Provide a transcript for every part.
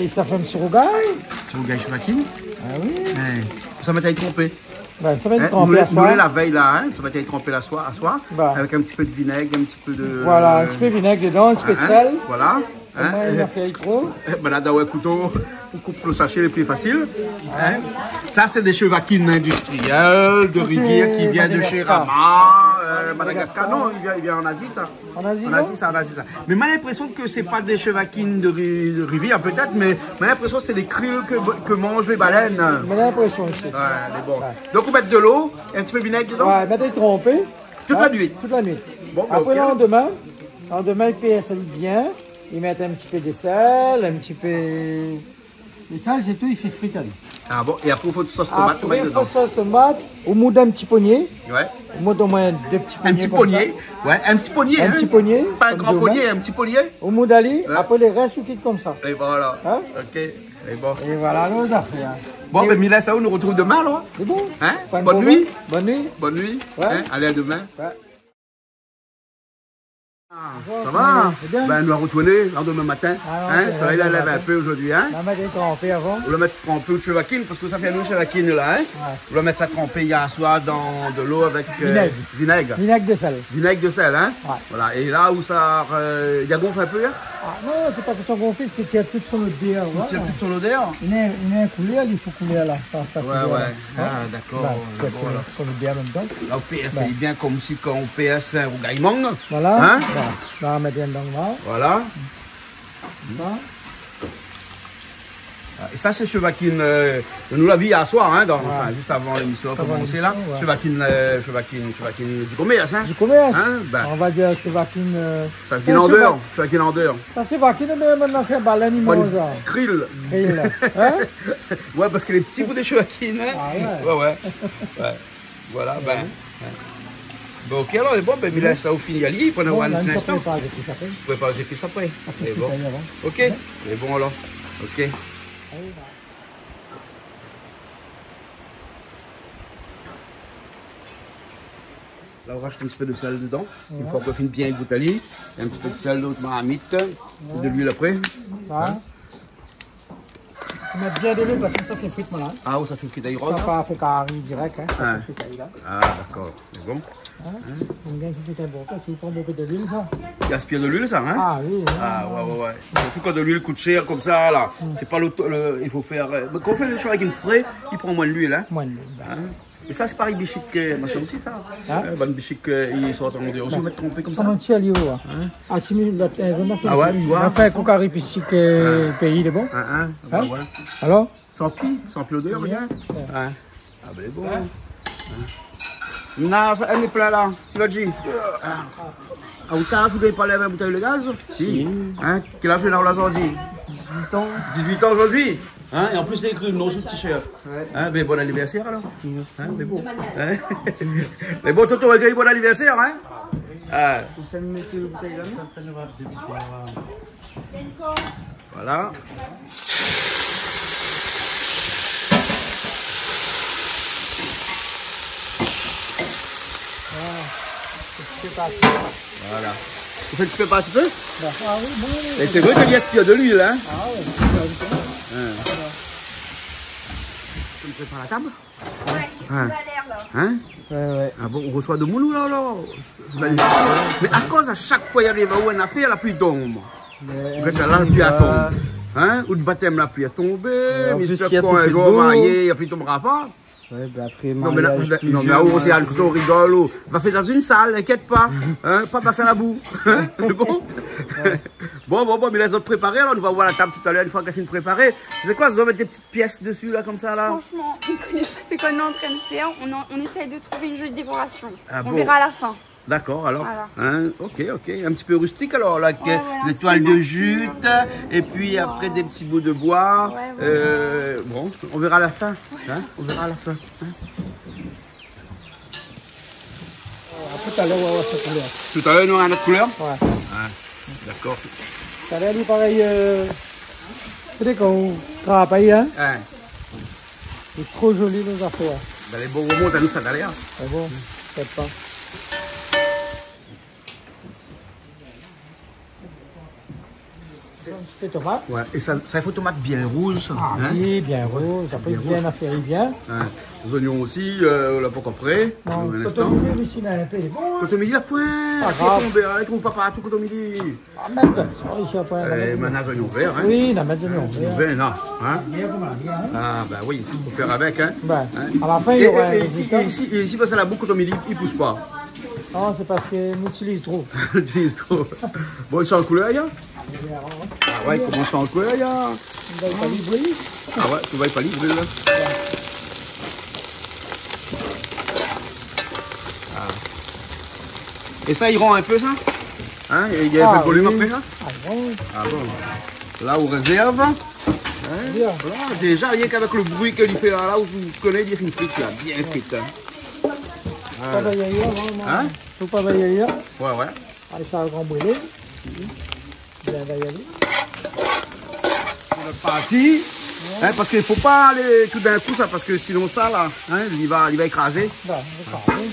ça fait un petit rougail. Petit rougail chevakine. Ah oui. Ouais. Ça m'a été trompé. Ben, ça va être Hein, trempé à soir. moulé la veille là, hein, ça va être trempé à soir, Bah. avec un petit peu de vinaigre, un petit peu de... Voilà, un petit peu de vinaigre dedans, un petit peu de sel. Voilà. Au moins, il a fait trop. Ben là, dans un couteau, on coupe le sachet le plus facile. Hein. Ça, c'est des chevakines industrielles de rivière qui viennent de chez Rama, Madagascar. Non, il vient en Asie, ça. En Asie, En Asie, ça, en Asie, ça. Mais j'ai l'impression que c'est pas des chevakines de rivière, peut-être, mais j'ai l'impression que c'est des krill que mangent les baleines. Mais l'impression ici. Ouais, mais bon. Donc, on met de l'eau et un petit peu de vinaigre dedans. Ouais, mettre trempé. Toute la nuit. Toute la nuit. Bon, bah, après, ok. le lendemain, il peut salir bien. Ils mettent un petit peu de sel, un petit peu... Le sel, c'est tout, il fait friter. Ah bon, et après, il faut de sauce tomate, Après, il dedans. faut sauce tomate, au bout d'un petit poignet. Ouais. Au bout d'au moins 2 petits poignets. Un petit comme poignet. Ouais, un petit poignet. Un hein. petit poignet, Pas un comme grand je poignet, mets. un petit poignet. ça. Au bout d'aller, Ouais. après, les restes, ou quitte comme ça. Et voilà. Hein? Ok. Et bon. Et voilà, nos affaires. Bon, Et- ben Mila Sao nous retrouve demain, alors. C'est bon. Hein? Pas de Bonne problème. nuit. Bonne nuit. Bonne nuit. Ouais. Hein? Allez, à demain. Ouais. Ça va? C'est bien. Ben, nous allons retourner le lendemain matin. Ah, Hein? ok, Ça va, il ouais, lève ouais. un peu aujourd'hui. Hein? La mettre trempé avant. On va mettre tremper de chevakine parce que ça fait nous chevakine là. Hein? On va mettre ça trempé hier soir dans de l'eau avec vinaigre. Vinaigre de sel. Vinaigre de sel. Hein? Ouais. Voilà. Et là où ça. Il y a gonfle un peu. Hein? Ah, non, c'est pas que ça gonfle, c'est qu'il y a toute son odeur. Il y a Voilà. plus de son odeur. Il y a un couleur, il faut couler là. Ça Ouais, coule, là. ouais. Hein? Ah, d'accord. Là, Bon, c'est alors. son odeur en même temps. Là, au PS, c'est bien comme si quand on PS un rougaillement. Voilà. Hein? Voilà. Là, on met dedans là. Voilà. Ça. Et ça, c'est chevakine. Nous l'a vu hier soir, hein, enfin, juste avant l'émission a commencé là. l'émission, ouais. Chevakine du commerce, hein. Du commerce. Hein, ben. On va dire chevakine. Chevakine en dehors. Chevakine en dehors. Ça, c'est chevakine, mais maintenant, fait baleine, il mange. Krill. Grill. Hein? Ouais, parce que les petits bouts de chevakine, hein. Ah Ouais, ouais. Ouais. Voilà, ben. Bon, ok, alors, bon, ben, il laisse ça au final, il prend un petit instant. Pas avec ça. Vous pouvez pas j'ai ça après. Et bon. Avant. Ok. Et bon, alors. Ok. Là, on rajoute un petit peu de sel dedans. Une fois qu'on finit bien avec bouteille, un petit peu de sel d'autre marmite, de l'huile après. Voilà. On met bien de l'eau parce que ça fait frite malade. Ah, oh, ça fait frite Ça rose. n'a pas fait carré direct. Hein. Ça Ah. fait frite là. Ah, d'accord. C'est bon. On vient de faire un bon cas, c'est pas un peu de l'huile ça. Gaspille de l'huile, ça, hein? Ah oui. Ah, ouais, ouais, ouais. Surtout quand de l'huile coûte cher comme ça, là. C'est pas il faut faire. Mais quand on fait le choix avec une frais, il prend moins de l'huile, hein? Moins de l'huile. Hein? Et ça, c'est pareil, bichic, machin aussi, ça. Hein? Bonne bichic, ils sont en dehors aussi, on va tromper comme Ça ça. m'a tiré l'eau. Ah, si, on a fait. Ah ouais, on a fait un cocari ici que pays de bon. Hein? Ah, bah, ouais. Alors? Sans l'odeur, rien. Hein? Ah, ben, bon. Hein? Non, ça, elle est plein là, c'est votre G. Ah, au cas, vous n'avez pas la même bouteille de gaz? Si. Hein? Quel âge là, on l'a sorti? 18 ans. 18 ans aujourd'hui. Hein? Et en plus, les grumes, non, sous le t-shirt. Hein? Mais bon anniversaire alors. Hein? Mais bon. Hein? Mais bon, Toto va dire bon anniversaire, hein? Ah. Voilà. Voilà. Vous faites un petit peu pas un petit peu? Ah oui, bon. Et c'est vrai qu'il y a de l'huile, hein? Ah oui. Tu me prépares la table? Ouais, il Hein? va l'air là. Hein? Ouais. Ah bon, on reçoit de moulou là, là. Mais à cause à chaque fois, il arrive où on a fait, la pluie tombe. Quand là, la pluie a tombé. Hein? Ou de baptême, la pluie a tombé. En Mais plus, j'espère il y a qu'on tout un fait jour beau. marié, la pluie tombera pas. Ouais, bah après, Non, mais là, mariage non, mais plusieurs, là, c'est un on rigole. Oh. Va faire dans une salle, n'inquiète pas. Hein? Pas passer à la boue. Hein? C'est bon? Bon, mais les autres préparés, alors on va voir la table tout à l'heure, une fois qu'elle finit de préparer. C'est quoi, ça doit mettre des petites pièces dessus, là, comme ça, là? Franchement, on ne connaît pas ce qu'on est en train de faire. On essaye de trouver une jolie décoration. Ah on bon. verra à la fin. D'accord, alors. Voilà. Hein, ok. Un petit peu rustique, alors, là, avec voilà, des un toiles petit de peu jute, et puis après des petits bouts de bois. Ouais, Bon, on verra à la fin. Hein, on verra à la fin. Hein. Tout à l'heure, on va voir cette couleur. Tout à l'heure, nous aura une autre couleur? Ouais. Ah, d'accord. Tout à l'heure, il pareil. C'est qu'on travaille, hein. Hein. C'est trop joli, nos affaires. Ben, les beaux moments, t'as mis ça derrière. C'est bon, peut-être pas. les tomates. Ouais, et ça il faut tomate bien rouge, ça. Ah hein? oui, bien rouge. Après, bien affairé, bien. Ouais. Les oignons aussi, on l'a pas encore prêt. Non, Un quand instant. on met ici, là, un peu, bon. Quand on me dit la pointe, Pas grave. on trouve pas tout quand on me dit. Ah, maintenant, ça, ici, après. Maintenant, oignons verts, hein. Oui, on a mis des oignons. Oignons verts, là. Hein? Bien, comme on a bien, hein. Ah, bah oui, il faut faire avec, hein. Ben, Hein? à la fin, il y aura un Et ici, résultat. et ici, parce que la boucle, quand on me dit, il pousse pas. Non, c'est parce qu'on utilise trop. J'utilise trop. Bon, il sent en couleur, là. Ah ouais, il commence en couleur, là. On va pas livrer. Ah ouais, tu vas pas livrer, là. Ah. Et ça, il rend un peu, ça? Hein? Il y a un peu de volume après, ça? Ah bon, Ah bon. Là, on réserve. Hein? bien. Voilà, déjà, rien qu'avec le bruit qu'il fait là, où vous connaissez dire une frite, là, bien frite. Hein? Pas d'ailleurs, vraiment. Hein? Faut pas d'ailleurs. Ouais, ouais. Allez, ça va grand brûler. Bien d'ailleurs. On est parti. Hein, parce qu'il ne faut pas aller tout d'un coup, ça, parce que sinon, ça, là, hein, il va écraser. Ben, on va parler.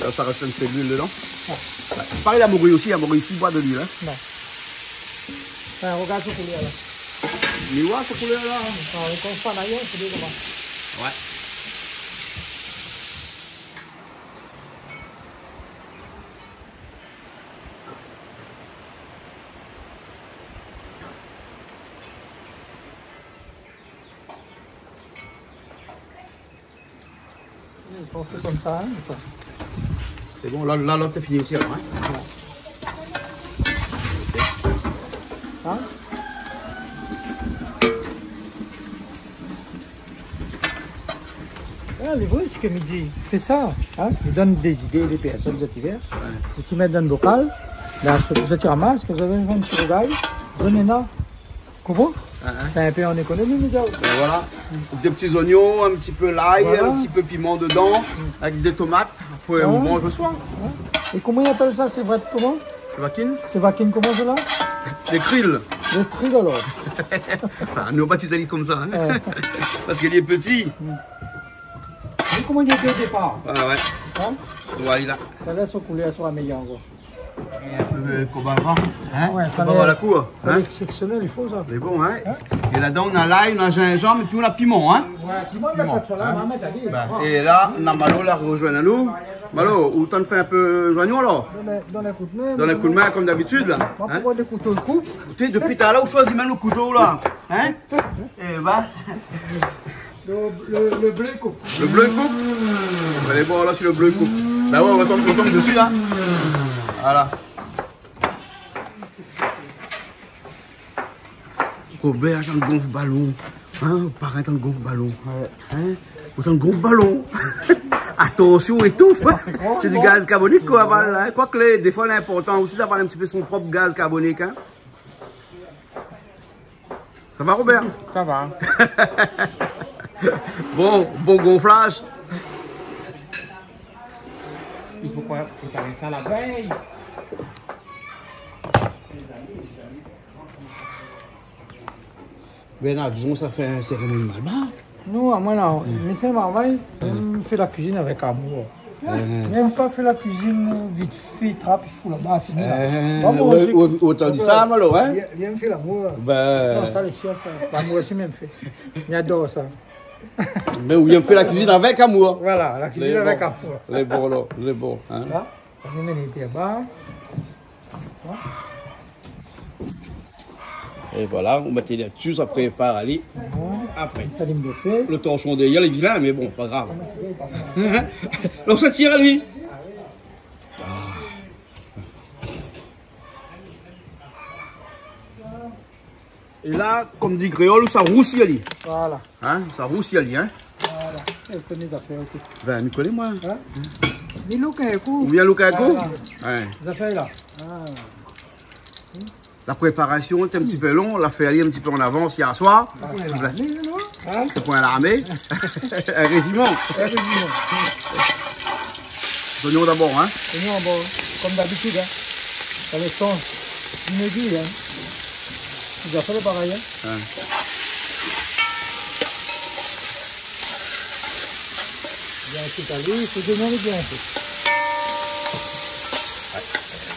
Là, ça reste un peu d'huile dedans. Ouais. Pareil, la morue aussi, la morue ici, boit de l'huile. Hein. Non. Ben, regarde ce couleur là. Mais ouais, ce couleur là. Quand on constate d'ailleurs, c'est bien comment. Ouais. Je pense que comme ça, hein, ça. C'est bon, là, l'autre est fini aussi. Alors, hein. Hein? Ah, les vrais, ce que me dit, fais ça, hein? Il donne des idées, des personnes, cet hiver. Et tu mets dans le bocal, là, ce tu ramasses, que vous avez un petit rogaille, donnez là. Comment? C'est un peu en économie, mes gars. Et voilà, des petits oignons, un petit peu l'ail, Voilà. un petit peu piment dedans, avec des tomates. Après, on mange le soir. Et comment ils appellent ça? C'est vrai comment? Tu vas kin? C'est vaquine comment cela? Des krills. Le tri alors. Enfin, nous, on baptise ça comme ça. Hein. Ouais. Parce qu'il est petit. Et comment il était au départ? Ah ouais. Hein? Voilà, là. Ça laisse au couler, ça sera meilleur encore. Et un peu de cobara. Hein? Ouais, ça Cobara à la laisse- cour. C'est Hein? exceptionnel, il faut ça. C'est bon, hein? Et là-dedans, on a l'ail, on a gingembre et puis on a piment, hein? Ouais, puis moi, je vais pas de cela, on va mettre à dire. Et là, on a Malo, là, rejoint à nous. Malo, où t'en fais un peu joignons, alors? Dans les coups de main. Dans les coups de main, comme d'habitude, là. Moi, Hein? pourquoi des couteaux le coupe? Écoutez, depuis tout à l'heure, on choisit même le couteau, là. Hein? Et bah, Le blé coupe. le bleu coupe. On va aller voir là si le bleu coupe. Bah ouais, on tombe dessus, là. Voilà. Robert, dans le gonfle ballon. Hein, parrain dans le gonfle ballon. Hein? Autant le gonfle ballon. Attention, étouffe. C'est du gaz carbonique qu'on avale. Hein? Quoique, des fois, l'important aussi d'avoir un petit peu son propre gaz carbonique. Hein? Ça va, Robert? Ça va. Bon gonflage. Il faut préparer ça la veille. Bernard, disons, ça fait un cérémonie mal bas. Nous, à moi, là, mais c'est normal, on fait la cuisine avec amour. Même pas fait la cuisine vite fait, trappe, il faut là-bas, fini là. Autant dit ça, Malo, hein? Bien fait l'amour. Ben, Non, ça, les chiens, ça. L'amour aussi, même fait. J'adore ça. mais où il fait la cuisine avec amour. Voilà, la cuisine avec amour. Les bons, là, les bons. Hein? Là, on met les bas. Et voilà, on mettait là-dessus, ça prépare à lit. Après, Ça lime de fait. le torchon derrière, il est vilain, mais bon, pas grave. Donc ça tire à lui. Et là, comme dit Créole, ça roussit à lit. Voilà. Hein? Ça roussit à lit, hein? Voilà. Et vous connaissez les affaires, ok. Ben, m'y connais, moi. Hein? Mais l'eau, quand elle court. Ou bien Lukaku? Voilà. Ouais. Les affaires là. Ah. La préparation est un petit peu long, on l'a fait aller un petit peu en avance hier soir. Hein? C'est pour l'armée. Un régiment. Oignons d'abord, hein. Et nous, bon, comme d'habitude, hein. Ça le sens inédit, hein. Vous avez fait le pareil, hein. Ouais. Bien fait à lui, c'est de bien fait.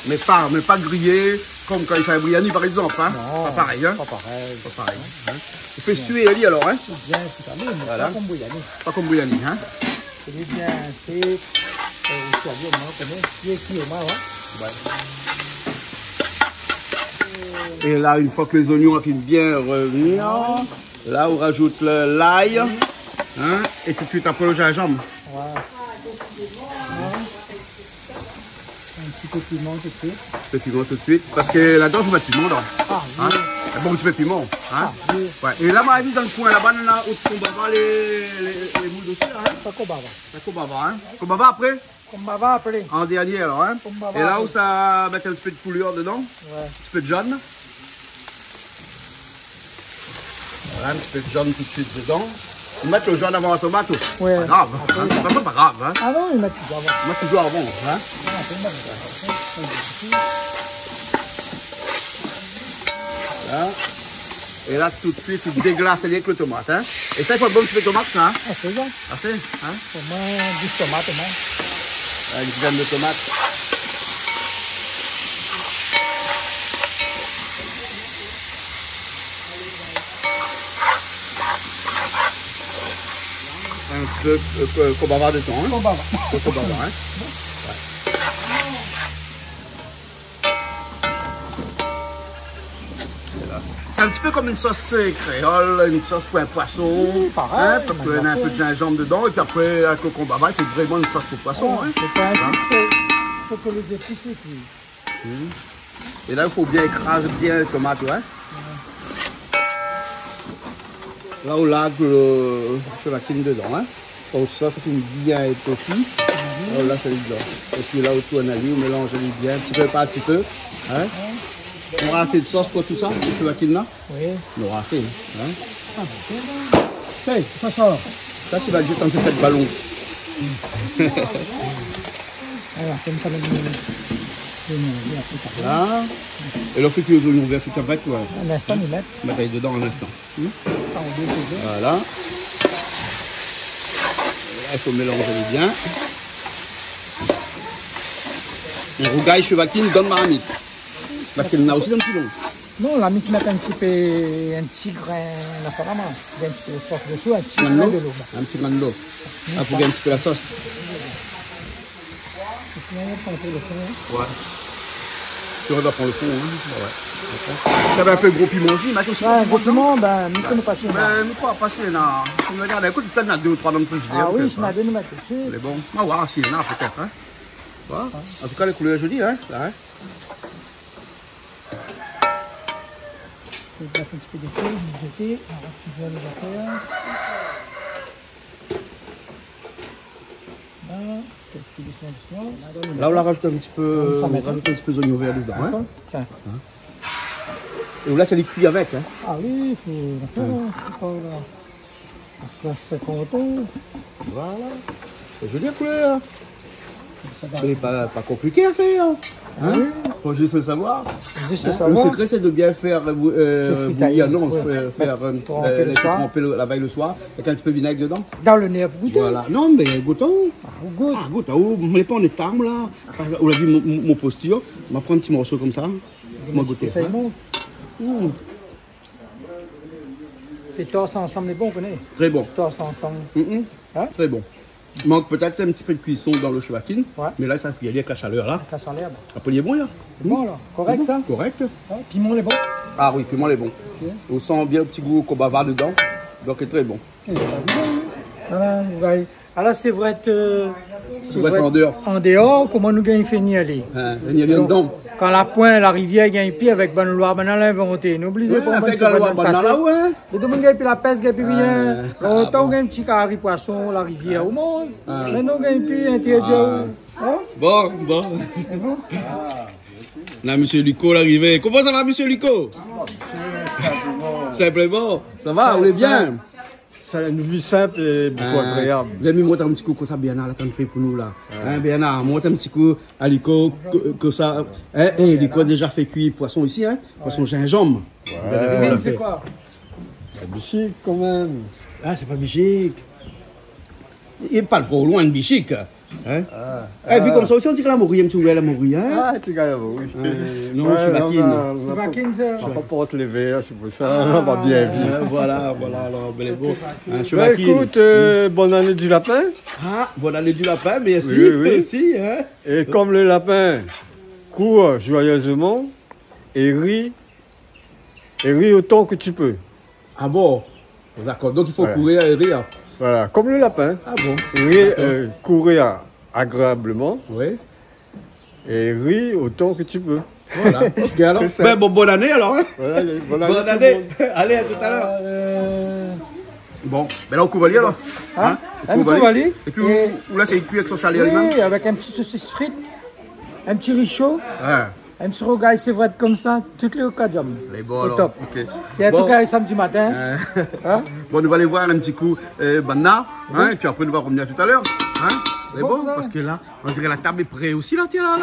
Mais pas grillé, Comme quand il fait un bouillani par exemple, hein. Non, pas pareil, hein. Pas pareil. Pas pareil. Hein. Il fait suer Ali alors, hein. C'est bien, c'est pas mais Voilà. pas comme bouillani. Pas comme bouillani, hein. C'est bien, c'est aussi à dire, on connaît, qui est moi, ouais. Ouais. Et là, une fois que les oignons ont fini bien revenir, là, on rajoute l'ail, hein, et tout de suite après le gingembre. Ouais. Un petit peu de piment tout de suite. Le piment tout de suite, parce que là-dedans, il faut mettre piment, là. Ah, Hein? oui. Un bon petit peu de piment, hein. Oui. Ouais. Et là, moi, dans le coin, là-bas, on a on va voir les moules aussi, là, hein. Ça kobava. C'est Kobava, hein. Kobava après, Kobava après. en dernier, alors, hein. Kobava. Et là où ça met un petit peu de couleur dedans, Ouais. un petit peu de jaune. Voilà, un petit peu de jaune tout de suite dedans. On met le jaune avant la tomate. Ouais. Pas grave, Après, hein. ça. C'est pas grave, hein. Ah non, il m'a tout avant. On met toujours avant, hein. Là. Et là, tout de suite, il déglace avec le tomate, hein. Et ça, il faut un bon petit peu de tomate, ça, hein. Ah, c'est ça. Assez, hein. Pour moi, 10 tomates, au moins. Une dizaine de tomates. Un peu Kobava de temps, hein. Kobava. Kobava, hein. C'est un petit peu comme une sauce créole, une sauce pour un poisson, pareil, hein, parce mais qu'on a un peu de gingembre dedans, et puis après, avec le Kobava, il faut vraiment une sauce pour poisson. Hein. C'est pas un truc, faut que les épices soient cuits. Et là, il faut bien écraser bien les tomates, ouais. Là, on lave le chevatine dedans, hein. Donc ça finit bien épaissi. On lâche les dedans. Et puis là, autour, on a on mélange les bien, un petit peu par petit peu. Hein. On aura assez de sauce pour tout ça, le chevatine là. Oui. On aura assez. Hein. Ah, c'est bon. Hey, ça sort. Ça, c'est va juste un petit peu de ballon. Alors, comme ça, Là. Et là, on fait que les oignons verts tout après, ouais. un instant, nous mettre. On met dedans un instant. Ça, on découpe. Voilà. Là, il faut mélanger bien. Un rougail chevatine donne marmite. Parce qu'il y en a aussi dans le pilon. Non, la mise mettre un petit grain, apparemment. Un petit peu de sauce dessous, un petit Un grain petit de l'eau. un petit grain de l'eau. Ah, pour gagner un petit peu la sauce. Ouais. Tu vas prendre le fond, hein. Ouais. Ça va un peu gros piment aussi, mais aussi. Ouais, gros piment, ben, nous connaissons pas ça. Mais nous pas passer là. Tu me regardes, écoute, peut-être qu'il y en a 2 ou 3 dans le frigidaire. Ah oui, peut-être, je n'ai hein. deux nous mettre dessus. Elle est bon. On va voir s'il y en a peut-être. Hein. Voilà. En tout cas, les couleurs jolies, hein. Là, hein. Je passe un petit peu de feu, je jeter, on va cuire les affaires. Là, petit doucement. Là, on la rajoute un petit peu, Ça on met, rajoute un petit peu d'oignon vert dedans. Hein. Tiens. Et là, c'est les cuits avec. Hein. Ah oui, il faut là. On place ça comme autour. Voilà. C'est joli la couleur. Ce n'est pas compliqué à faire. Hein? Oui. Faut juste le savoir. Juste Hein? le savoir. Le secret, c'est de bien faire bouillir, non, ouais. faire Tremper le soir. tremper la veille le soir, avec un petit peu de vinaigre dedans. Dans le nez, vous goûtez. Voilà. Non, mais goûtons. Vous goûtez. Ah, goûtons. On met pas en étarme là. On a vu mon posture. On va prendre un petit morceau comme ça. On va goûter. Ça est Hein? bon. C'est torse ensemble, les bons, on connaît. Très bon. Torse ensemble. Hein? Très bon. Il manque peut-être un petit peu de cuisson dans le chevatine. Ouais. Mais là, ça peut y aller avec la chaleur là. Casse en l'herbe. Après, il est bon là. C'est bon, là. Correct, ça? Correct. Ouais, piment, les bons. Ah oui, piment est bon. On sent bien le petit goût Kobava dedans. Donc, il est très bon. Voilà, ouais. Alors, c'est vrai que. C'est vrai en dehors. En dehors, comment nous gagnons fini aller? Hein, il y a bien dedans. Quand la pointe, la rivière gagne pied avec bonne loi, ben on l'a inventé. N'oubliez pas, Avec la loi banana, ouais. le domaine gagne puis la pêche gagne puis rien. Autant gagne petit carré poisson, la rivière au monde. Mais nous gagne puis un tiède. Bon. Là, monsieur Lico, l'arrivée. Comment ça va, monsieur Lico? Simplement. Ça va, on est bien. C'est une vie simple et beaucoup agréable. Vous avez mis monter un petit coup comme ça, Bernard, là, t'en fais pour nous là. Hein, Bernard, monte un petit coup à Lico, que ça. Hein, et Lico a déjà fait cuire poisson ici, hein. Poisson gingembre. C'est quoi? C'est bichique quand même. Ah, c'est pas bichique. Il n'est pas trop loin de bichique. Hein? Et puis comme ça aussi, on dit que la mourir, tu veux la mourir, hein? Ah, tu gagnes, oui. Non, je suis vaquine. C'est vaquine, ça. On va pas porter les verres, c'est pour ça, on va bien vivre. Voilà, alors, bel et beau. Je suis Bah, vaquine. écoute, bonne année du lapin. Ah, bonne année du lapin, merci. Oui, oui. Merci, hein? Et comme le lapin court joyeusement et rit autant que tu peux. Ah bon? D'accord, donc il faut Voilà. courir et rire. Voilà, comme le lapin. Ah bon? Courir agréablement Oui. et rit autant que tu peux. Voilà. Ok, alors. C'est ça. Ben, bon, bonne année alors, hein? Voilà, Bonne tout le année. monde. Allez, à tout à l'heure. Bon, ben là, on couvre alors. Hein? Un Couvre-les. couvre-les. Et puis, où là, c'est cuit avec son chalet Oui, lui-même. avec un petit saucisse frite, un petit riz chaud, Ouais. un petit rogaille sévrette comme ça, toutes les occasions. Les bons Au alors. top. Ok. C'est un Bon. tout cas samedi matin. Hein? Bon, nous allons aller voir un petit coup Banna, hein, et puis après, nous allons revenir tout à l'heure. Hein? Les Bon, bons, ça. parce que là, on dirait la table est prête aussi, là, tiens, là.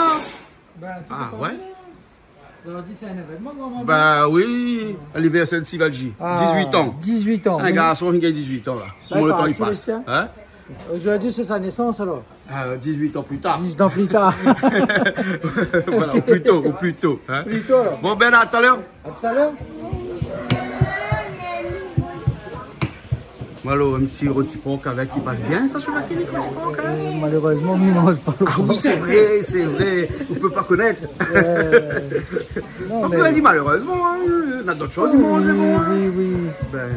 Ben, tout Ah, est pas ouais. mal. Vous leur dites c'est un événement, grand-maman. Bah oui, l'anniversaire de Sivalji. Ah, 18 ans. 18 ans. Un garçon qui a 18 ans, là. Comment le temps il tu passe. laisses ça Hein? Aujourd'hui, c'est sa naissance alors. 18 ans plus tard. 18 ans plus tard. Voilà, au plus tôt, au plus tôt. Hein? Plus tôt alors. Bon, ben, à tout à l'heure. À tout à l'heure. Voilà, un petit rôti porc avec qui passe bien, ça sur la télé, rôti porc, hein? Malheureusement, on ne mange pas le Ah oui, c'est vrai, on peut pas connaître. Non, On mais- peut dire malheureusement, hein, on a d'autres choses, ils mangent, oui, bon, hein. oui, oui. Ben,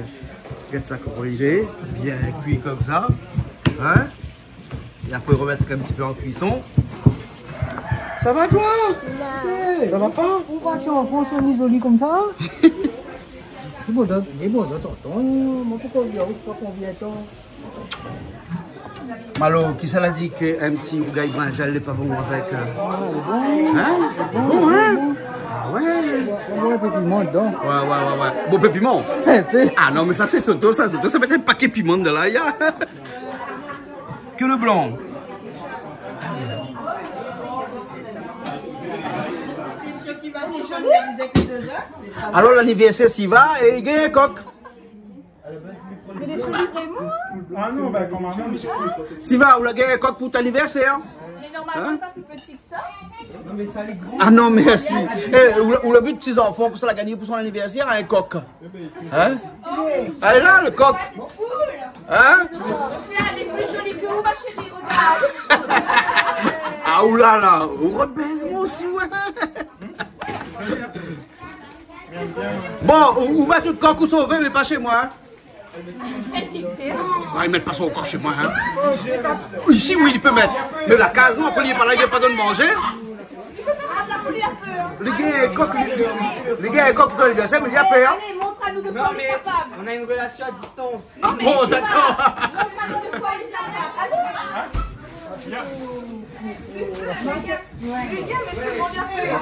regarde ça comme il est, bien cuit comme ça. Hein? Et après remettre un petit peu en cuisson. Ça va toi? Ça va pas? On va sur en France, on est joli comme ça. C'est bon, tonton. Moi, pourquoi on vient? Pourquoi on vient tant? Malo, qui ça l'a dit qu'un petit rougail brinjal n'est pas bon avec. Ah, bon. Hein? Bon, hein? Ah ouais? On voit un peu de piment dedans. Ouais. Bon, peu piment. Ah non, mais ça c'est Toto, ça met un paquet de piment de là, ya. Que le blanc. Alors l'anniversaire s'y va et il gagne un coq. Mais les cheveux vraiment? Ah non, ben quand même. S'y va, ou la gagne un coq pour ton anniversaire. Mais normalement, pas plus petit que ça. Non, mais ça, les gros. Ah non, merci. Ou le but de petits enfants pour ça l'a gagné pour son anniversaire un coq. Hein? Allez là, le coq. Cool! Hein? C'est un des plus jolis que vous, ma chérie, regarde! Ah oulala, on rebaise moi aussi, ouais. Bon, on va tout coq ou sauver, mais pas chez moi. Hein? Ah, ils mettent pas son corps chez moi. Hein? Ici, oui, il peut mettre. Mais la case, non, après, il n'est pas là, il n'est pas donné de manger. Il faut pas la poulie un peu, hein. Les gars, les coqs pour l'anniversaire, mais il y a peur. Allez, montre à nous de quoi on est capable. On a une relation à distance. Ah bon, d'accord. Montre à nous de quoi on est capable. Allez! Lucas, mais c'est mon affaire.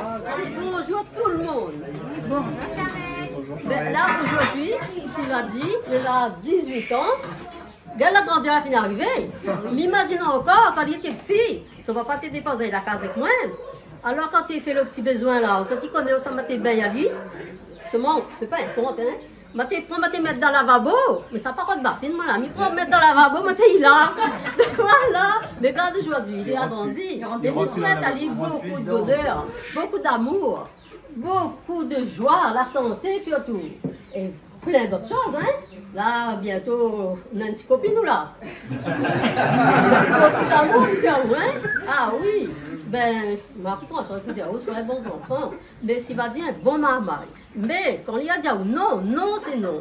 Bonjour tout le monde. Bon. Ben, là, aujourd'hui, il a dit, il a 18 ans. Regarde la grandeur à fin d'arriver. M'imaginons encore quand il était petit. Ça va pas te déposer la case avec moi. Alors quand tu fais le petit besoin là, quand tu connais où ça m'a été bien allé, c'est pas un compte, hein. Je te mettre dans le lavabo, mais ça n'a pas de bassine, moi là. Je peux mettre dans le lavabo, mais il est là. Voilà. Mais regarde aujourd'hui, il a grandi. Mais nous souhaitons à lui beaucoup de bonheur, beaucoup d'amour, beaucoup de joie, la santé surtout. Et plein d'autres choses, hein. Là, bientôt, on a une petite copine, nous, là. Beaucoup d'amour, hein. Ah oui. Ben, ma putain, ça veut dire, oh, sur les bons enfants. Mais s'il va dire un bon marmaille. Mais quand il a dit non, non, c'est non.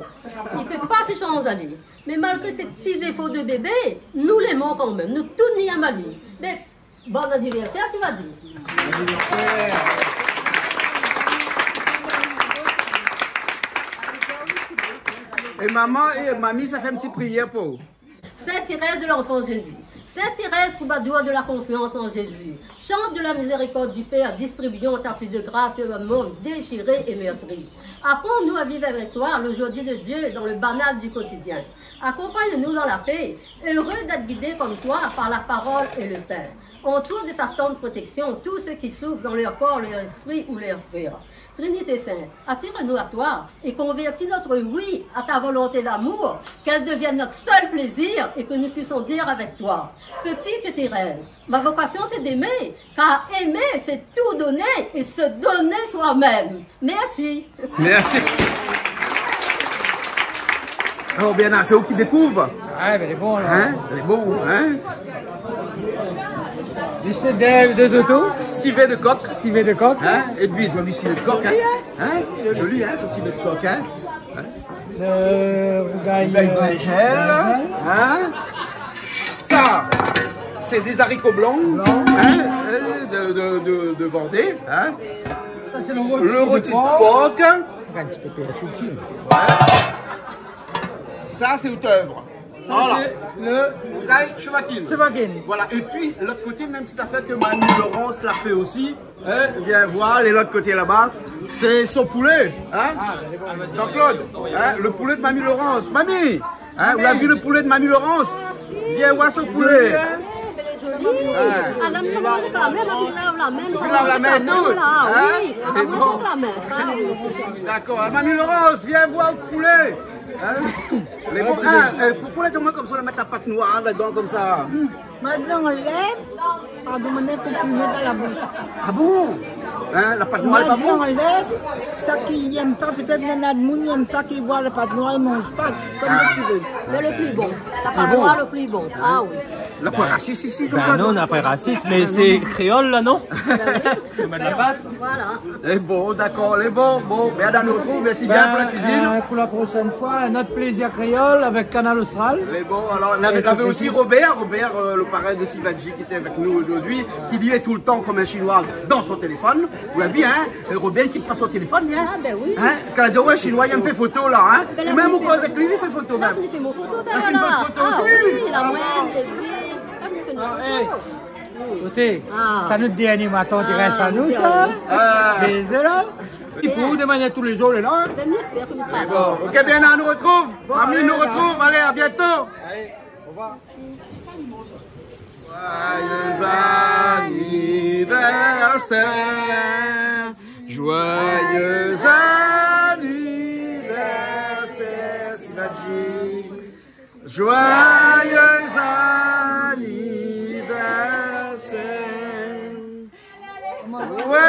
Il ne peut pas faire chose à lui. Mais malgré ces petits défauts de bébé, nous l'aimons quand même. Nous tout n'y à Mali. Mais bon anniversaire, tu vas dire. Et maman et mamie, ça fait une petite prière pour. Sainte Thérèse de l'Enfant Jésus. Sainte Thérèse, troubadour de la confiance en Jésus. Chante de la miséricorde du Père, distribuons ta pluie de grâce sur le monde déchiré et meurtri. Apprends-nous à vivre avec toi le jour de Dieu dans le banal du quotidien. Accompagne-nous dans la paix, heureux d'être guidés comme toi par la parole et le pain. Entoure de ta tendre protection tous ceux qui souffrent dans leur corps, leur esprit ou leur cœur. Trinité Sainte, attire-nous à toi et convertis notre oui à ta volonté d'amour, qu'elle devienne notre seul plaisir et que nous puissions dire avec toi. Petite Thérèse, ma vocation c'est d'aimer, car aimer c'est tout donner et se donner soi-même. Merci. Merci. Alors, bien, c'est eux qui découvrent. Ah, mais elle est bon, là. Hein? Elle est bon, hein? Du CD de Dodo, Civet de coq. civet de coq. Hein? Et puis, joli civet de coq, hein? Hein? Joli, hein, ce civet de coq, hein? Rougail Bringel, hein? Ça, c'est des haricots blancs, hein? De Vendée, hein? Ça, c'est le Le rôti de porc. Regarde, un petit peu de PSU dessus. Ça, c'est Haute-Œuvre. Voilà. C'est le Rougail Chevaquine. Sevagen. Voilà, et puis l'autre côté, même si ça fait que Mamie Laurence l'a fait aussi, hein, viens voir, et l'autre côté là-bas, c'est son poulet, hein, Jean-Claude, hein, le poulet de Mamie Laurence. Mamie, hein, vous avez vu le poulet de Mamie Laurence? Viens voir son poulet. Ah, l'homme, ça va avec la même, on lave la même. Tu laves la main tout, hein? Oui, Et moi, bon. c'est la même. Ah, oui. D'accord, Mamie Laurence, viens voir le poulet. Hein? Les bons, hein, pourquoi les gens comme ça, on mettre la pâte noire là-dedans comme ça? Maintenant, on lève, on demande qu'on puisse mettre dans la bouche. Ah bon? Hein, la pâte noire est pas Maintenant, on bon? lève, ça qui n'aime pas, peut-être il y en a de monde qui n'aime pas, qui voit la pâte noire, ils ne mangent pas, comme tu veux. Mais le plus bon. La pâte noire, le plus bon. Ah oui. La poire raciste ici, Ben non, on n'a pas raciste, mais c'est créole là, non? Voilà. Eh bon, d'accord, les bons. Bon, bien dans nous retrouve, merci bien pour la cuisine. Pour la prochaine fois, un autre plaisir créole avec Canal Austral. Les bons, alors on avait aussi Robert, le parrain de Sivadji qui était avec nous aujourd'hui, qui disait tout le temps comme un chinois dans son téléphone. Vous l'avez vu, hein? Robert qui passe au téléphone, hein? Ah ben oui. Hein? Quand il dit, ouais, chinois, il me fait photo là, hein? Ben là, Et même vous au cause avec lui, il fait photo Là, même. vous fait mon photo, Ah, fait une là. photo Ah aussi. oui, la Ah, moyenne, bon. c'est lui. Ah, vous fait une hey. photo. Écoutez, Ah. ça nous dit animateur direct à nous, c'est ça. Ah. Mais c'est là. Et pour de manière tous les jours, il est là. Ben, j'espère que c'est pas Bon, ok, bien, on nous retrouve. Ami allez, nous retrouve. Allez, à bientôt. Allez, au revoir. Joyeux anniversaire, joyeux anniversaire, Sivadji. Joyeux anniversaire. Ouais.